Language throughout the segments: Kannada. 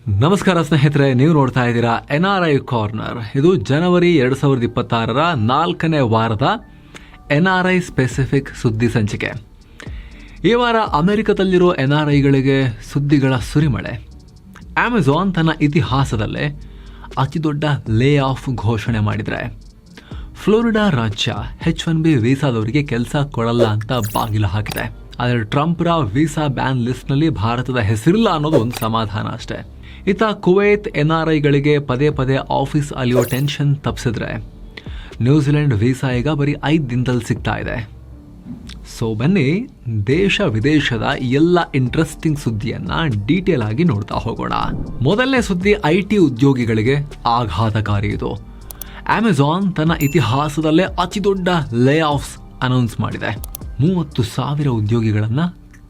ನಮಸ್ಕಾರ ಸ್ನೇಹಿತರೆ, ನೀವು ನೋಡ್ತಾ ಇದ್ದೀರಾ NRI ಕಾರ್ನರ್. ಇದು ಜನವರಿ 2026ರ 4ನೇ ವಾರದ NRI ಸ್ಪೆಸಿಫಿಕ್ ಸುದ್ದಿ ಸಂಚಿಕೆ. ಈ ವಾರ ಅಮೆರಿಕದಲ್ಲಿರೋ NRIಗಳಿಗೆ ಸುದ್ದಿಗಳ ಸುರಿಮಳೆ. ಅಮೆಜಾನ್ ತನ್ನ ಇತಿಹಾಸದಲ್ಲೇ ಅತಿದೊಡ್ಡ ಲೇ ಆಫ್ ಘೋಷಣೆ ಮಾಡಿದರೆ, ಫ್ಲೋರಿಡಾ ರಾಜ್ಯ H1B ವೀಸಾದವರಿಗೆ ಕೆಲಸ ಕೊಡಲ್ಲ ಅಂತ ಬಾಗಿಲು ಹಾಕಿದೆ. ಆದರೆ ಟ್ರಂಪ್ರ ವೀಸಾ ಬ್ಯಾನ್ ಲಿಸ್ಟ್ನಲ್ಲಿ ಭಾರತದ ಹೆಸರಿಲ್ಲ ಅನ್ನೋದು ಒಂದು ಸಮಾಧಾನ ಅಷ್ಟೇ. ಇತ್ತ ಕುವೈತ್ NRIಗಳಿಗೆ ಪದೇ ಪದೇ ಆಫೀಸ್ ಅಲಿಯೋ ಟೆನ್ಷನ್ ತಪ್ಪಿಸಿದ್ರೆ, ನ್ಯೂಜಿಲೆಂಡ್ ವೀಸಾ ಈಗ ಬರೀ 5 ದಿನದಲ್ಲಿ ಸಿಗ್ತಾ ಇದೆ. ಸೊ ಬನ್ನಿ, ದೇಶ ವಿದೇಶದ ಎಲ್ಲ ಇಂಟ್ರೆಸ್ಟಿಂಗ್ ಸುದ್ದಿಯನ್ನ ಡೀಟೇಲ್ ಆಗಿ ನೋಡ್ತಾ ಹೋಗೋಣ. ಮೊದಲನೇ ಸುದ್ದಿ IT ಉದ್ಯೋಗಿಗಳಿಗೆ ಆಘಾತಕಾರಿ. ಇದು ಅಮೆಜಾನ್ ತನ್ನ ಇತಿಹಾಸದಲ್ಲೇ ಅತಿ ದೊಡ್ಡ ಲೇ ಆಫ್ಸ್ ಅನೌನ್ಸ್ ಮಾಡಿದೆ. 30,000 ಉದ್ಯೋಗಿಗಳನ್ನ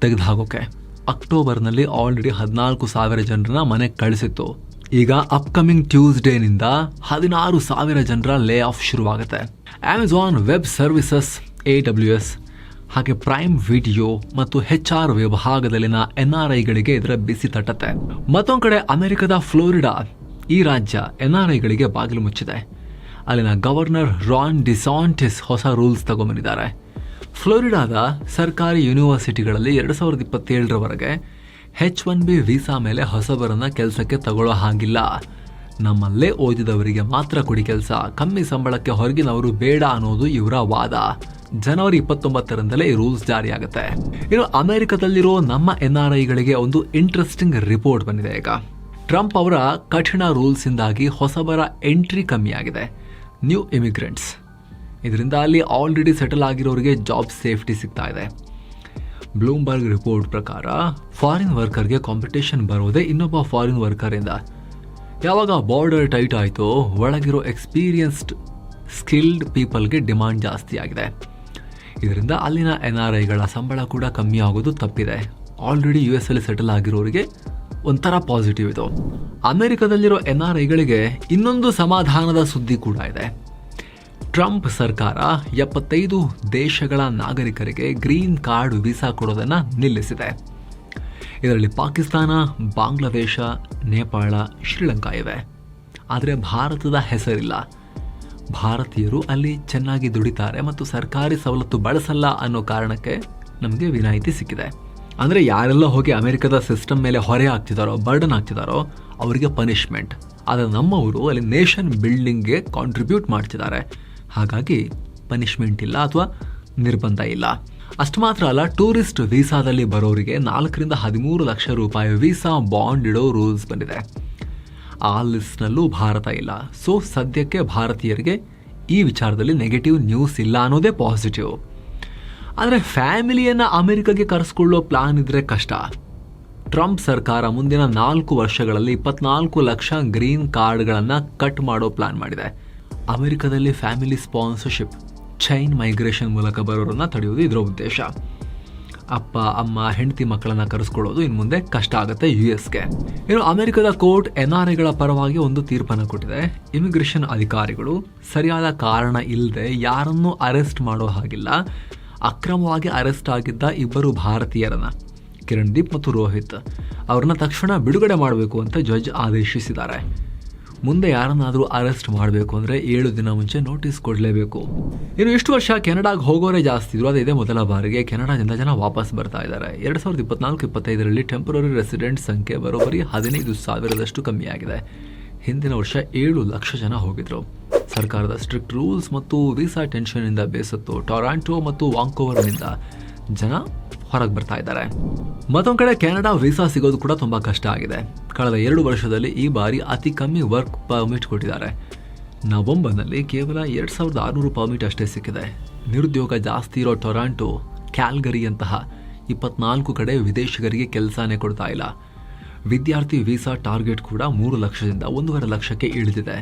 ತೆಗೆದುಹಾಕೋಕೆ. ಅಕ್ಟೋಬರ್ನಲ್ಲಿ ಆಲ್ರೆಡಿ 14,000 ಜನರನ್ನ ಮನೆಗೆ ಕಳಿಸಿತ್ತು. ಈಗ ಅಪ್ಕಮಿಂಗ್ ಟ್ಯೂಸ್ಡೇನಿಂದ 16,000 ಜನರ ಲೇ ಆಫ್ ಶುರುವಾಗುತ್ತೆ. ಅಮೆಜಾನ್ ವೆಬ್ ಸರ್ವಿಸಸ್, AWS, ಹಾಗೆ ಪ್ರೈಮ್ ವಿಡಿಯೋ ಮತ್ತು HR ವಿಭಾಗದಲ್ಲಿನ NRIಗಳಿಗೆ ಇದರ ಬಿಸಿ ತಟ್ಟತ್ತೆ. ಮತ್ತೊಂದು ಕಡೆ ಅಮೆರಿಕದ ಫ್ಲೋರಿಡಾ ಈ ರಾಜ್ಯ NRIಗಳಿಗೆ ಬಾಗಿಲು ಮುಚ್ಚಿದೆ. ಅಲ್ಲಿನ ಗವರ್ನರ್ ರಾನ್ ಡಿಸಾಂಟಿಸ್ ಹೊಸ ರೂಲ್ಸ್ ತಗೊಂಡ್ಬಂದಿದ್ದಾರೆ. ಫ್ಲೋರಿಡಾದ ಸರ್ಕಾರಿ ಯೂನಿವರ್ಸಿಟಿಗಳಲ್ಲಿ 2027ರವರೆಗೆ H1B ವೀಸಾ ಮೇಲೆ ಹೊಸಬರನ್ನ ಕೆಲಸಕ್ಕೆ ತಗೊಳ್ಳೋ ಹಾಗಿಲ್ಲ. ನಮ್ಮಲ್ಲೇ ಓದಿದವರಿಗೆ ಮಾತ್ರ ಕೊಡಿ ಕೆಲಸ, ಕಮ್ಮಿ ಸಂಬಳಕ್ಕೆ ಹೊರಗಿನವರು ಬೇಡ ಅನ್ನೋದು ಇವರ ವಾದ. ಜನವರಿ 29ರಿಂದಲೇ ಈ ರೂಲ್ಸ್ ಜಾರಿಯಾಗುತ್ತೆ. ಇನ್ನು ಅಮೆರಿಕದಲ್ಲಿರೋ ನಮ್ಮ NRIಗಳಿಗೆ ಒಂದು ಇಂಟ್ರೆಸ್ಟಿಂಗ್ ರಿಪೋರ್ಟ್ ಬಂದಿದೆ. ಈಗ ಟ್ರಂಪ್ ಅವರ ಕಠಿಣ ರೂಲ್ಸ್ ಇಂದಾಗಿ ಹೊಸಬರ ಎಂಟ್ರಿ ಕಮ್ಮಿಯಾಗಿದೆ. ನ್ಯೂ ಇಮಿಗ್ರೆಂಟ್ಸ್, ಇದರಿಂದ ಅಲ್ಲಿ ಆಲ್ರೆಡಿ ಸೆಟಲ್ ಆಗಿರೋರಿಗೆ ಜಾಬ್ ಸೇಫ್ಟಿ ಸಿಗ್ತಾ ಇದೆ. ಬ್ಲೂಮ್ಬರ್ಗ್ ರಿಪೋರ್ಟ್ ಪ್ರಕಾರ ಫಾರಿನ್ ವರ್ಕರ್ಗೆ ಕಾಂಪಿಟೇಷನ್ ಬರೋದೇ ಇನ್ನೊಬ್ಬ ಫಾರಿನ್ ವರ್ಕರ್ ಇಂದ. ಯಾವಾಗ ಬಾರ್ಡರ್ ಟೈಟ್ ಆಯಿತೋ, ಒಳಗಿರೋ ಎಕ್ಸ್ಪೀರಿಯನ್ಸ್ಡ್ ಸ್ಕಿಲ್ಡ್ ಪೀಪಲ್ಗೆ ಡಿಮಾಂಡ್ ಜಾಸ್ತಿ ಆಗಿದೆ. ಇದರಿಂದ ಅಲ್ಲಿನ NRIಗಳ ಸಂಬಳ ಕೂಡ ಕಮ್ಮಿ ಆಗೋದು ತಪ್ಪಿದೆ. ಆಲ್ರೆಡಿ US ಅಲ್ಲಿ ಸೆಟಲ್ ಆಗಿರೋರಿಗೆ ಒಂಥರ ಪಾಸಿಟಿವ್ ಇದು. ಅಮೆರಿಕದಲ್ಲಿರೋ NRIಗಳಿಗೆ ಇನ್ನೊಂದು ಸಮಾಧಾನದ ಸುದ್ದಿ ಕೂಡ ಇದೆ. ಟ್ರಂಪ್ ಸರ್ಕಾರ 75 ದೇಶಗಳ ನಾಗರಿಕರಿಗೆ ಗ್ರೀನ್ ಕಾರ್ಡ್ ವೀಸಾ ಕೊಡೋದನ್ನು ನಿಲ್ಲಿಸಿದೆ. ಇದರಲ್ಲಿ ಪಾಕಿಸ್ತಾನ, ಬಾಂಗ್ಲಾದೇಶ, ನೇಪಾಳ, ಶ್ರೀಲಂಕಾ ಇವೆ. ಆದರೆ ಭಾರತದ ಹೆಸರಿಲ್ಲ. ಭಾರತೀಯರು ಅಲ್ಲಿ ಚೆನ್ನಾಗಿ ದುಡಿತಾರೆ ಮತ್ತು ಸರ್ಕಾರಿ ಸವಲತ್ತು ಬಳಸಲ್ಲ ಅನ್ನೋ ಕಾರಣಕ್ಕೆ ನಮಗೆ ವಿನಾಯಿತಿ ಸಿಕ್ಕಿದೆ. ಅಂದರೆ ಯಾರೆಲ್ಲ ಹೋಗಿ ಅಮೆರಿಕದ ಸಿಸ್ಟಮ್ ಮೇಲೆ ಹೊರೆ ಆಗ್ತಿದ್ದಾರೋ, ಬರ್ಡನ್ ಆಗ್ತಿದ್ದಾರೋ ಅವರಿಗೆ ಪನಿಷ್ಮೆಂಟ್. ಆದರೆ ನಮ್ಮವರು ಅಲ್ಲಿ ನೇಷನ್ ಬಿಲ್ಡಿಂಗ್ಗೆ ಕಾಂಟ್ರಿಬ್ಯೂಟ್ ಮಾಡ್ತಿದ್ದಾರೆ, ಹಾಗಾಗಿ ಪನಿಷ್ಮೆಂಟ್ ಇಲ್ಲ ಅಥವಾ ನಿರ್ಬಂಧ ಇಲ್ಲ. ಅಷ್ಟು ಮಾತ್ರ ಅಲ್ಲ, ಟೂರಿಸ್ಟ್ ವೀಸಾದಲ್ಲಿ ಬರೋರಿಗೆ 4 ರಿಂದ 13 ಲಕ್ಷ ರೂಪಾಯಿ ವೀಸಾ ಬಾಂಡ್ ಇಡೋ ರೂಲ್ಸ್ ಬಂದಿದೆ. ಆ ಲಿಸ್ಟ್ನಲ್ಲೂ ಭಾರತ ಇಲ್ಲ. ಸೊ ಸದ್ಯಕ್ಕೆ ಭಾರತೀಯರಿಗೆ ಈ ವಿಚಾರದಲ್ಲಿ ನೆಗೆಟಿವ್ ನ್ಯೂಸ್ ಇಲ್ಲ ಅನ್ನೋದೇ ಪಾಸಿಟಿವ್. ಆದರೆ ಫ್ಯಾಮಿಲಿಯನ್ನು ಅಮೆರಿಕಗೆ ಕರೆಸ್ಕೊಳ್ಳೋ ಪ್ಲಾನ್ ಇದ್ರೆ ಕಷ್ಟ. ಟ್ರಂಪ್ ಸರ್ಕಾರ ಮುಂದಿನ 4 ವರ್ಷಗಳಲ್ಲಿ 24 ಲಕ್ಷ ಗ್ರೀನ್ ಕಾರ್ಡ್ಗಳನ್ನು ಕಟ್ ಮಾಡೋ ಪ್ಲಾನ್ ಮಾಡಿದೆ. ಅಮೆರಿಕದಲ್ಲಿ ಫ್ಯಾಮಿಲಿ ಸ್ಪಾನ್ಸರ್ಶಿಪ್, ಚೈನ್ ಮೈಗ್ರೇಷನ್ ಮೂಲಕ ಬರೋರನ್ನ ತಡೆಯೋದು ಇದರ ಉದ್ದೇಶ. ಅಪ್ಪ, ಅಮ್ಮ, ಹೆಂಡತಿ ಮಕ್ಕಳನ್ನ ಕರೆಸ್ಕೊಳ್ಳೋದು ಇನ್ನು ಮುಂದೆ ಕಷ್ಟ ಆಗುತ್ತೆ USಗೆ. ಇನ್ನು ಅಮೆರಿಕದ ಕೋರ್ಟ್ NRIಗಳ ಪರವಾಗಿ ಒಂದು ತೀರ್ಪನ್ನು ಕೊಟ್ಟಿದೆ. ಇಮಿಗ್ರೇಷನ್ ಅಧಿಕಾರಿಗಳು ಸರಿಯಾದ ಕಾರಣ ಇಲ್ಲದೆ ಯಾರನ್ನೂ ಅರೆಸ್ಟ್ ಮಾಡೋ ಹಾಗಿಲ್ಲ. ಅಕ್ರಮವಾಗಿ ಅರೆಸ್ಟ್ ಆಗಿದ್ದ 2 ಭಾರತೀಯರನ್ನ, ಕಿರಣ್ದೀಪ್ ಮತ್ತು ರೋಹಿತ್, ಅವ್ರನ್ನ ತಕ್ಷಣ ಬಿಡುಗಡೆ ಮಾಡಬೇಕು ಅಂತ ಜಡ್ಜ್ ಆದೇಶಿಸಿದ್ದಾರೆ. ಮುಂದೆ ಯಾರನ್ನಾದರೂ ಅರೆಸ್ಟ್ ಮಾಡಬೇಕು ಅಂದರೆ 7 ದಿನ ಮುಂಚೆ ನೋಟಿಸ್ ಕೊಡಲೇಬೇಕು. ಇನ್ನು ಇಷ್ಟು ವರ್ಷ ಕೆನಡಾಗೆ ಹೋಗೋರೇ ಜಾಸ್ತಿ ಇದ್ರು. ಅದೇ ಮೊದಲ ಬಾರಿಗೆ ಕೆನಡಾದಿಂದ ಜನ ವಾಪಸ್ ಬರ್ತಾ ಇದ್ದಾರೆ. 2024-25ರಲ್ಲಿ ಟೆಂಪರರಿ ರೆಸಿಡೆಂಟ್ ಸಂಖ್ಯೆ ಬರೋಬ್ಬರಿ 15,000ದಷ್ಟು ಕಮ್ಮಿಯಾಗಿದೆ. ಹಿಂದಿನ ವರ್ಷ 7 ಲಕ್ಷ ಜನ ಹೋಗಿದ್ರು. ಸರ್ಕಾರದ ಸ್ಟ್ರಿಕ್ಟ್ ರೂಲ್ಸ್ ಮತ್ತು ವೀಸಾ ಟೆನ್ಷನ್ನಿಂದ ಬೇಸತ್ತು ಟೊರಾಂಟೊ ಮತ್ತು ವಾಂಕೋವರ್ನಿಂದ ಜನ ಹೊರಗೆ ಬರ್ತಾ ಇದ್ದಾರೆ. ಮತ್ತೊಂದು ಕಡೆ ಕೆನಡಾ ವೀಸಾ ಸಿಗೋದು ಕೂಡ ತುಂಬ ಕಷ್ಟ ಆಗಿದೆ. ಕಳೆದ 2 ವರ್ಷದಲ್ಲಿ ಈ ಬಾರಿ ಅತಿ ಕಮ್ಮಿ ವರ್ಕ್ ಪರ್ಮಿಟ್ ಕೊಟ್ಟಿದ್ದಾರೆ. ನವೆಂಬರ್ನಲ್ಲಿ ಕೇವಲ 2,600 ಪರ್ಮಿಟ್ ಅಷ್ಟೇ ಸಿಕ್ಕಿದೆ. ನಿರುದ್ಯೋಗ ಜಾಸ್ತಿ ಇರೋ ಟೊರಾಂಟೊ, ಕ್ಯಾಲ್ಗರಿಯಂತಹ 24 ಕಡೆ ವಿದೇಶಿಗರಿಗೆ ಕೆಲಸನೇ ಕೊಡ್ತಾ ಇಲ್ಲ. ವಿದ್ಯಾರ್ಥಿ ವೀಸಾ ಟಾರ್ಗೆಟ್ ಕೂಡ 3 ಲಕ್ಷದಿಂದ 1.5 ಲಕ್ಷಕ್ಕೆ ಇಳಿದಿದೆ.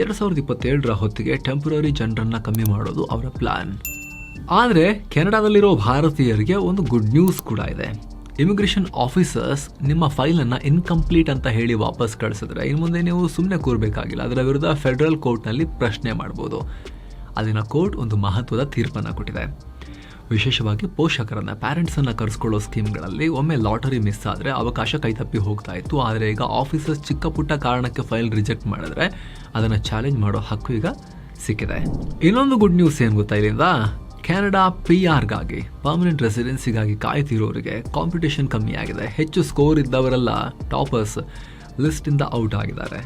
2027ರ ಹೊತ್ತಿಗೆ ಟೆಂಪರರಿ ಜನರನ್ನ ಕಮ್ಮಿ ಮಾಡೋದು ಅವರ ಪ್ಲಾನ್. ಆದರೆ ಕೆನಡಾದಲ್ಲಿರೋ ಭಾರತೀಯರಿಗೆ ಒಂದು ಗುಡ್ ನ್ಯೂಸ್ ಕೂಡ ಇದೆ. ಇಮಿಗ್ರೇಷನ್ ಆಫೀಸರ್ಸ್ ನಿಮ್ಮ ಫೈಲನ್ನು ಇನ್ಕಂಪ್ಲೀಟ್ ಅಂತ ಹೇಳಿ ವಾಪಸ್ ಕಳಿಸಿದ್ರೆ ಇನ್ನು ಮುಂದೆ ನೀವು ಸುಮ್ಮನೆ ಕೂರಬೇಕಾಗಿಲ್ಲ. ಅದರ ವಿರುದ್ಧ ಫೆಡರಲ್ ಕೋರ್ಟ್ನಲ್ಲಿ ಪ್ರಶ್ನೆ ಮಾಡ್ಬೋದು. ಅಲ್ಲಿನ ಕೋರ್ಟ್ ಒಂದು ಮಹತ್ವದ ತೀರ್ಪನ್ನು ಕೊಟ್ಟಿದೆ. ವಿಶೇಷವಾಗಿ ಪೋಷಕರನ್ನ ಪ್ಯಾರೆಂಟ್ಸನ್ನು ಕರೆಸ್ಕೊಳ್ಳೋ ಸ್ಕೀಮ್ಗಳಲ್ಲಿ ಒಮ್ಮೆ ಲಾಟರಿ ಮಿಸ್ ಆದರೆ ಅವಕಾಶ ಕೈತಪ್ಪಿ ಹೋಗ್ತಾ ಇತ್ತು. ಆದರೆ ಈಗ ಆಫೀಸರ್ಸ್ ಚಿಕ್ಕ ಪುಟ್ಟ ಕಾರಣಕ್ಕೆ ಫೈಲ್ ರಿಜೆಕ್ಟ್ ಮಾಡಿದ್ರೆ ಅದನ್ನು ಚಾಲೆಂಜ್ ಮಾಡೋ ಹಕ್ಕು ಈಗ ಸಿಕ್ಕಿದೆ. ಇನ್ನೊಂದು ಗುಡ್ ನ್ಯೂಸ್ ಏನು ಗೊತ್ತಾ ಇಲ್ಲಿಂದ, ಕೆನಡಾ PR-ಗಾಗಿ ಪರ್ಮನೆಂಟ್ ರೆಸಿಡೆನ್ಸಿಗಾಗಿ ಕಾಯ್ತಿರೋರಿಗೆ ಕಾಂಪಿಟೇಷನ್ ಕಮ್ಮಿ ಆಗಿದೆ. ಹೆಚ್ಚು ಸ್ಕೋರ್ ಇದ್ದವರೆಲ್ಲ ಟಾಪರ್ಸ್ ಲಿಸ್ಟಿಂದ ಔಟ್ ಆಗಿದ್ದಾರೆ.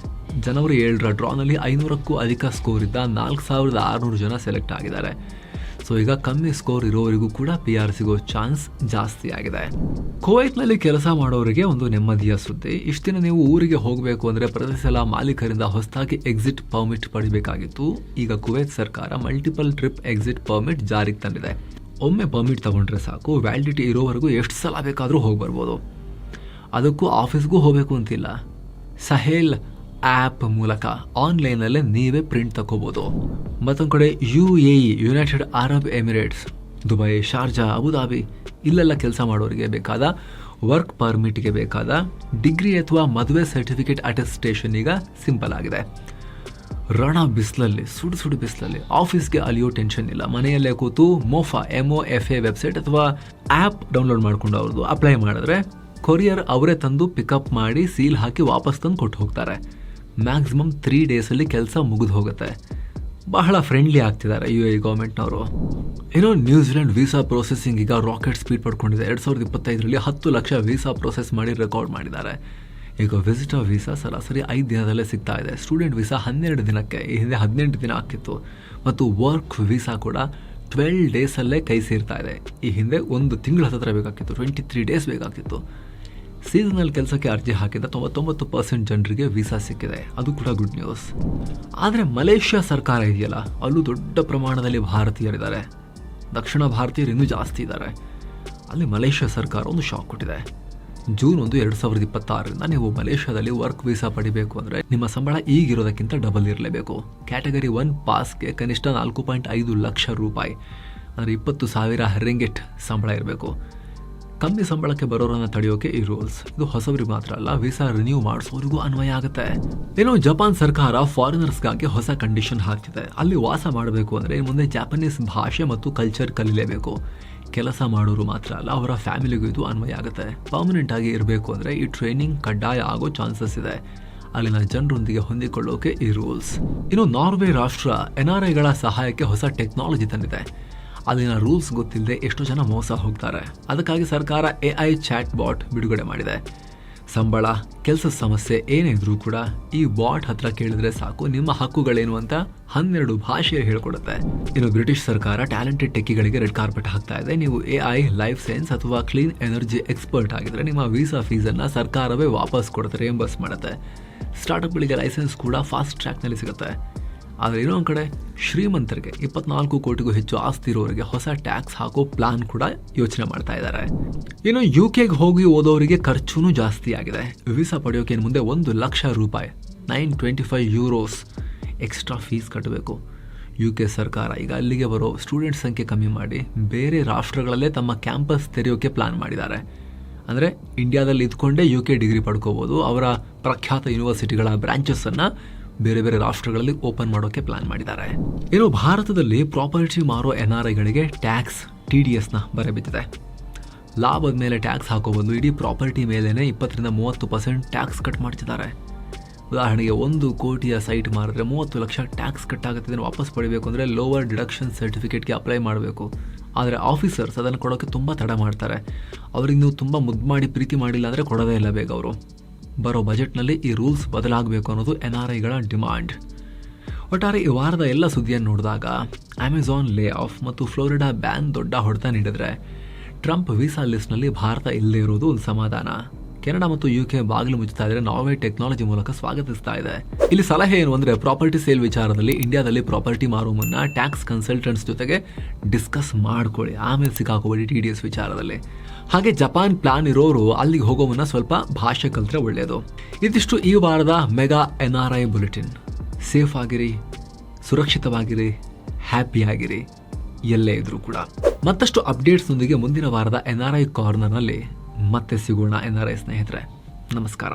ಜನವರಿ 7ರ ಡ್ರಾನಲ್ಲಿ 500ಕ್ಕೂ ಅಧಿಕ ಸ್ಕೋರ್ ಇದ್ದ 4600 ಜನ ಸೆಲೆಕ್ಟ್ ಆಗಿದ್ದಾರೆ. ಸೊ ಈಗ ಕಮ್ಮಿ ಸ್ಕೋರ್ ಇರೋವರಿಗೂ ಕೂಡ PR ಸಿಗೋ ಚಾನ್ಸ್ ಜಾಸ್ತಿ ಆಗಿದೆ. ಕುವೈತ್ನಲ್ಲಿ ಕೆಲಸ ಮಾಡೋರಿಗೆ ಒಂದು ನೆಮ್ಮದಿಯ ಸುದ್ದಿ. ಇಷ್ಟು ದಿನ ನೀವು ಊರಿಗೆ ಹೋಗಬೇಕು ಅಂದರೆ ಪ್ರತಿ ಸಲ ಮಾಲೀಕರಿಂದ ಹೊಸದಾಗಿ ಎಕ್ಸಿಟ್ ಪರ್ಮಿಟ್ ಪಡಿಬೇಕಾಗಿತ್ತು. ಈಗ ಕುವೈತ್ ಸರ್ಕಾರ ಮಲ್ಟಿಪಲ್ ಟ್ರಿಪ್ ಎಕ್ಸಿಟ್ ಪರ್ಮಿಟ್ ಜಾರಿಗೆ ತಂದಿದೆ. ಒಮ್ಮೆ ಪರ್ಮಿಟ್ ತಗೊಂಡ್ರೆ ಸಾಕು, ವ್ಯಾಲಿಡಿಟಿ ಇರೋವರೆಗೂ ಎಷ್ಟು ಸಲ ಬೇಕಾದರೂ ಹೋಗಿ ಬರ್ಬೋದು. ಅದಕ್ಕೂ ಆಫೀಸ್ಗೂ ಹೋಗಬೇಕು ಅಂತಿಲ್ಲ. ಸಹೇಲ್ ಆ್ಯಪ್ ಮೂಲಕ ಆನ್ಲೈನಲ್ಲೇ ನೀವೇ ಪ್ರಿಂಟ್ ತಗೋಬೋದು. ಮತ್ತೊಂದು ಕಡೆ UAE, United Arab Emirates, Dubai, Sharjah, Abu Dhabi ಇಲ್ಲೆಲ್ಲ ಕೆಲಸ ಮಾಡೋರಿಗೆ ಬೇಕಾದ ವರ್ಕ್ ಪರ್ಮಿಟ್ಗೆ ಬೇಕಾದ ಡಿಗ್ರಿ ಅಥವಾ ಮದುವೆ ಸರ್ಟಿಫಿಕೇಟ್ ಅಟೆಸ್ಟೇಷನ್ ಈಗ ಸಿಂಪಲ್ ಆಗಿದೆ. ರಣ ಬಿಸಿಲಲ್ಲಿ, ಸುಡು ಬಿಸಿಲಲ್ಲಿ ಆಫೀಸ್ಗೆ ಅಲಿಯೋ ಟೆನ್ಷನ್ ಇಲ್ಲ. ಮನೆಯಲ್ಲೇ ಕೂತು MOFA ವೆಬ್ಸೈಟ್ ಅಥವಾ ಆ್ಯಪ್ ಡೌನ್ಲೋಡ್ ಮಾಡ್ಕೊಂಡು ಅವ್ರದ್ದು ಅಪ್ಲೈ ಮಾಡಿದ್ರೆ ಕೊರಿಯರ್ ಅವರೇ ತಂದು ಪಿಕಪ್ ಮಾಡಿ ಸೀಲ್ ಹಾಕಿ ವಾಪಸ್ ತಂದು ಕೊಟ್ಟು ಹೋಗ್ತಾರೆ. ಮ್ಯಾಕ್ಸಿಮಮ್ 3 ಡೇಸಲ್ಲಿ ಕೆಲಸ ಮುಗಿದು ಹೋಗುತ್ತೆ. ಬಹಳ ಫ್ರೆಂಡ್ಲಿ ಆಗ್ತಿದ್ದಾರೆ UAE ಗೌರ್ಮೆಂಟ್ನವರು. ಏನೋ ನ್ಯೂಜಿಲೆಂಡ್ ವೀಸಾ ಪ್ರೊಸೆಸಿಂಗ್ ಈಗ ರಾಕೆಟ್ ಸ್ಪೀಡ್ ಪಡ್ಕೊಂಡಿದೆ. 2025ರಲ್ಲಿ 10 ಲಕ್ಷ ವೀಸಾ ಪ್ರೊಸೆಸ್ ಮಾಡಿ ರೆಕಾರ್ಡ್ ಮಾಡಿದ್ದಾರೆ. ಈಗ ವಿಸಿಟರ್ ವೀಸಾ ಸರಾಸರಿ 5 ದಿನದಲ್ಲೇ ಸಿಗ್ತಾ ಇದೆ. ಸ್ಟೂಡೆಂಟ್ ವೀಸಾ 12 ದಿನಕ್ಕೆ, ಈ ಹಿಂದೆ 18 ದಿನ ಆಗ್ತಿತ್ತು. ಮತ್ತು ವರ್ಕ್ ವೀಸಾ ಕೂಡ 12 ಡೇಸಲ್ಲೇ ಕೈ ಸೇರ್ತಾ ಇದೆ. ಈ ಹಿಂದೆ 1 ತಿಂಗಳ ಹತ್ತಿರ ಬೇಕಾಗಿತ್ತು, 23 ಡೇಸ್ ಬೇಕಾಗ್ತಿತ್ತು. ಸೀಸನಲ್ ಕೆಲಸಕ್ಕೆ ಅರ್ಜಿ ಹಾಕಿದ 99% ಜನರಿಗೆ ವೀಸಾ ಸಿಕ್ಕಿದೆ. ಅದು ಕೂಡ ಗುಡ್ ನ್ಯೂಸ್. ಆದರೆ ಮಲೇಷ್ಯಾ ಸರ್ಕಾರ ಇದೆಯಲ್ಲ, ಅಲ್ಲೂ ದೊಡ್ಡ ಪ್ರಮಾಣದಲ್ಲಿ ಭಾರತೀಯರಿದ್ದಾರೆ. ದಕ್ಷಿಣ ಭಾರತೀಯರು ಇನ್ನೂ ಜಾಸ್ತಿ ಇದ್ದಾರೆ. ಅಲ್ಲಿ ಮಲೇಷ್ಯಾ ಸರ್ಕಾರ ಒಂದು ಶಾಕ್ ಕೊಟ್ಟಿದೆ. ಜೂನ್ 1, 2026ರಿಂದ ನೀವು ಮಲೇಷ್ಯಾದಲ್ಲಿ ವರ್ಕ್ ವೀಸಾ ಪಡಿಬೇಕು ಅಂದರೆ ನಿಮ್ಮ ಸಂಬಳ ಈಗಿರೋದಕ್ಕಿಂತ ಡಬಲ್ ಇರಲೇಬೇಕು. ಕ್ಯಾಟಗರಿ 1 ಪಾಸ್ಗೆ ಕನಿಷ್ಠ 4.5 ಲಕ್ಷ ರೂಪಾಯಿ, ಅಂದರೆ 20,000 ರಿಂಗಿಟ್ ಸಂಬಳ ಇರಬೇಕು. ಕಮ್ಮಿ ಸಂಬಳಕ್ಕೆ ಬರೋರನ್ನ ತಡೆಯೋಕೆ ಈ ರೂಲ್ಸ್. ಇದು ಹೊಸಬರಿಗೆ ಮಾತ್ರ ಅಲ್ಲ, ವೀಸಾ ರಿನ್ಯೂ ಮಾಡಿಸೋರಿಗೂ ಅನ್ವಯ ಆಗುತ್ತೆ. ಇನ್ನು ಜಪಾನ್ ಸರ್ಕಾರ ಫಾರಿನರ್ಸ್ಗಾಗಿ ಹೊಸ ಕಂಡೀಷನ್ ಹಾಕ್ತಿದೆ. ಅಲ್ಲಿ ವಾಸ ಮಾಡಬೇಕು ಅಂದರೆ ಮುಂದೆ ಜಾಪನೀಸ್ ಭಾಷೆ ಮತ್ತು ಕಲ್ಚರ್ ಕಲಿಲೇಬೇಕು. ಕೆಲಸ ಮಾಡೋರು ಮಾತ್ರ ಅಲ್ಲ, ಅವರ ಫ್ಯಾಮಿಲಿಗೂ ಇದು ಅನ್ವಯ ಆಗುತ್ತೆ. ಪರ್ಮನೆಂಟ್ ಆಗಿ ಇರಬೇಕು ಅಂದರೆ ಈ ಟ್ರೈನಿಂಗ್ ಕಡ್ಡಾಯ ಆಗೋ ಚಾನ್ಸಸ್ ಇದೆ. ಅಲ್ಲಿನ ಜನರೊಂದಿಗೆ ಹೊಂದಿಕೊಳ್ಳೋಕೆ ಈ ರೂಲ್ಸ್. ಇನ್ನು ನಾರ್ವೆ ರಾಷ್ಟ್ರ NRIಗಳ ಸಹಾಯಕ್ಕೆ ಹೊಸ ಟೆಕ್ನಾಲಜಿ ತಂದಿದೆ. ಅಲ್ಲಿನ ರೂಲ್ಸ್ ಗೊತ್ತಿಲ್ಲದೆ ಎಷ್ಟು ಜನ ಮೋಸ ಹೋಗ್ತಾರೆ. ಅದಕ್ಕಾಗಿ ಸರ್ಕಾರ AI ಚಾಟ್ ಬಾಟ್ ಬಿಡುಗಡೆ ಮಾಡಿದೆ. ಸಂಬಳ, ಕೆಲಸದ ಸಮಸ್ಯೆ ಏನೇ ಇದ್ರೂ ಕೂಡ ಈ ಬಾಟ್ ಹತ್ರ ಕೇಳಿದ್ರೆ ಸಾಕು, ನಿಮ್ಮ ಹಕ್ಕುಗಳೇನು ಅಂತ 12 ಭಾಷೆಯಲ್ಲಿ ಹೇಳ್ಕೊಡುತ್ತೆ. ಇನ್ನು ಬ್ರಿಟಿಷ್ ಸರ್ಕಾರ ಟ್ಯಾಲೆಂಟೆಡ್ ಟೆಕ್ಕಿಗಳಿಗೆ ರೆಡ್ ಕಾರ್ಪೆಟ್ ಹಾಕ್ತಾ ಇದೆ. ನೀವು AI, ಲೈಫ್ ಸೈನ್ಸ್ ಅಥವಾ ಕ್ಲೀನ್ ಎನರ್ಜಿ ಎಕ್ಸ್ಪರ್ಟ್ ಆಗಿದ್ರೆ ನಿಮ್ಮ ವೀಸಾ ಫೀಸನ್ನು ಸರ್ಕಾರವೇ ವಾಪಸ್ ಕೊಡುತ್ತೆ, ರಿಯಂಬರ್ಸ್ ಮಾಡುತ್ತೆ. ಸ್ಟಾರ್ಟಪ್ಗಳಿಗೆ ಲೈಸೆನ್ಸ್ ಕೂಡ ಫಾಸ್ಟ್ ಟ್ರ್ಯಾಕ್ನಲ್ಲಿ ಸಿಗುತ್ತೆ. ಆದರೆ ಇನ್ನೊಂದು ಕಡೆ ಶ್ರೀಮಂತರಿಗೆ 24 ಕೋಟಿಗೂ ಹೆಚ್ಚು ಆಸ್ತಿ ಇರೋರಿಗೆ ಹೊಸ ಟ್ಯಾಕ್ಸ್ ಹಾಕೋ ಪ್ಲಾನ್ ಕೂಡ ಯೋಚನೆ ಮಾಡ್ತಾ ಇದ್ದಾರೆ. ಇನ್ನು UKಗೆ ಹೋಗಿ ಓದೋರಿಗೆ ಖರ್ಚು ಜಾಸ್ತಿ ಆಗಿದೆ. ವೀಸಾ ಪಡೆಯೋಕೆ ಮುಂದೆ 1 ಲಕ್ಷ ರೂಪಾಯಿ, 925 ಯೂರೋಸ್ ಎಕ್ಸ್ಟ್ರಾ ಫೀಸ್ ಕಟ್ಟಬೇಕು. UK ಸರ್ಕಾರ ಈಗ ಅಲ್ಲಿಗೆ ಬರೋ ಸ್ಟೂಡೆಂಟ್ ಸಂಖ್ಯೆ ಕಮ್ಮಿ ಮಾಡಿ ಬೇರೆ ರಾಷ್ಟ್ರಗಳಲ್ಲೇ ತಮ್ಮ ಕ್ಯಾಂಪಸ್ ತೆರೆಯೋಕೆ ಪ್ಲಾನ್ ಮಾಡಿದ್ದಾರೆ. ಅಂದರೆ ಇಂಡಿಯಾದಲ್ಲಿ ಇದ್ಕೊಂಡೇ UK ಡಿಗ್ರಿ ಪಡ್ಕೋಬೋದು. ಅವರ ಪ್ರಖ್ಯಾತ ಯೂನಿವರ್ಸಿಟಿಗಳ ಬ್ರಾಂಚಸ್ಸನ್ನು ಬೇರೆ ಬೇರೆ ರಾಷ್ಟ್ರಗಳಲ್ಲಿ ಓಪನ್ ಮಾಡೋಕೆ ಪ್ಲಾನ್ ಮಾಡಿದ್ದಾರೆ. ಇನ್ನು ಭಾರತದಲ್ಲಿ ಪ್ರಾಪರ್ಟಿ ಮಾರೋ NRIಗಳಿಗೆ ಟ್ಯಾಕ್ಸ್ TDSನ ಬರೆಬಿದ್ದಿದೆ. ಲಾಭದ ಮೇಲೆ ಟ್ಯಾಕ್ಸ್ ಹಾಕೋಬಂದು ಇಡೀ ಪ್ರಾಪರ್ಟಿ ಮೇಲೇ 20-30% ಟ್ಯಾಕ್ಸ್ ಕಟ್ ಮಾಡ್ತಿದ್ದಾರೆ. ಉದಾಹರಣೆಗೆ 1 ಕೋಟಿಯ ಸೈಟ್ ಮಾರಿದ್ರೆ 30 ಲಕ್ಷ ಟ್ಯಾಕ್ಸ್ ಕಟ್ ಆಗುತ್ತೆ. ಇದನ್ನು ವಾಪಸ್ ಪಡಿಬೇಕು ಅಂದರೆ ಲೋವರ್ ಡಿಡಕ್ಷನ್ ಸರ್ಟಿಫಿಕೇಟ್ಗೆ ಅಪ್ಲೈ ಮಾಡಬೇಕು. ಆದರೆ ಆಫೀಸರ್ಸ್ ಅದನ್ನು ಕೊಡೋಕ್ಕೆ ತುಂಬ ತಡ ಮಾಡ್ತಾರೆ. ಅವ್ರಿಗೆ ನೀವು ತುಂಬ ಮುದ್ದು ಮಾಡಿ ಪ್ರೀತಿ ಮಾಡಿಲ್ಲ ಅಂದರೆ ಕೊಡೋದೇ ಇಲ್ಲ ಬೇಗ. ಅವರು ಬರೋ ಬಜೆಟ್ನಲ್ಲಿ ಈ ರೂಲ್ಸ್ ಬದಲಾಗಬೇಕು ಅನ್ನೋದು NRIಗಳ ಡಿಮಾಂಡ್. ಒಟ್ಟಾರೆ ಈ ವಾರದ ಎಲ್ಲ ಸುದ್ದಿಯನ್ನು ನೋಡಿದಾಗ ಅಮೆಜಾನ್ ಲೇ ಆಫ್ ಮತ್ತು ಫ್ಲೋರಿಡಾ ಬ್ಯಾನ್ ದೊಡ್ಡ ಹೊಡೆತ ನೀಡಿದ್ರೆ, ಟ್ರಂಪ್ ವೀಸಾ ಲಿಸ್ಟ್ನಲ್ಲಿ ಭಾರತ ಇಲ್ಲದೇ ಇರೋದು ಒಂದು ಸಮಾಧಾನ. ಕೆನಡಾ ಮತ್ತು UK ಬಾಗಿಲು ಮುಚ್ಚುತ್ತಾ ಇದ್ರೆ ನಾರ್ವೆ ಟೆಕ್ನಾಲಜಿ ಮೂಲಕ ಸ್ವಾಗತಿಸ್ತಾ ಇದೆ. ಇಲ್ಲಿ ಸಲಹೆ ಏನು ಅಂದರೆ, ಪ್ರಾಪರ್ಟಿ ಸೇಲ್ ವಿಚಾರದಲ್ಲಿ ಇಂಡಿಯಾದಲ್ಲಿ ಪ್ರಾಪರ್ಟಿ ಮಾರೋ ಮುನ್ನ ಟ್ಯಾಕ್ಸ್ ಕನ್ಸಲ್ಟೆಂಟ್ಸ್ ಜೊತೆಗೆ ಡಿಸ್ಕಸ್ ಮಾಡ್ಕೊಳ್ಳಿ, ಆಮೇಲೆ ಸಿಕ್ಕಾಕೋಬೇಡಿ TDS ವಿಚಾರದಲ್ಲಿ. ಹಾಗೆ ಜಪಾನ್ ಪ್ಲಾನ್ ಇರೋರು ಅಲ್ಲಿಗೆ ಹೋಗೋ ಮುನ್ನ ಸ್ವಲ್ಪ ಭಾಷೆ ಕಲಿತ್ರೆ ಒಳ್ಳೆಯದು. ಇದಿಷ್ಟು ಈ ವಾರದ ಮೆಗಾ NRI ಬುಲೆಟಿನ್. ಸೇಫ್ ಆಗಿರಿ, ಸುರಕ್ಷಿತವಾಗಿರಿ, ಹ್ಯಾಪಿ ಆಗಿರಿ ಎಲ್ಲೇ ಇದ್ರೂ ಕೂಡ. ಮತ್ತಷ್ಟು ಅಪ್ಡೇಟ್ಸ್ನೊಂದಿಗೆ ಮುಂದಿನ ವಾರದ NRI ಕಾರ್ನರ್ನಲ್ಲಿ ಮತ್ತೆ ಸಿಗೋಣ NRI ಸ್ನೇಹಿತರೆ. ನಮಸ್ಕಾರ.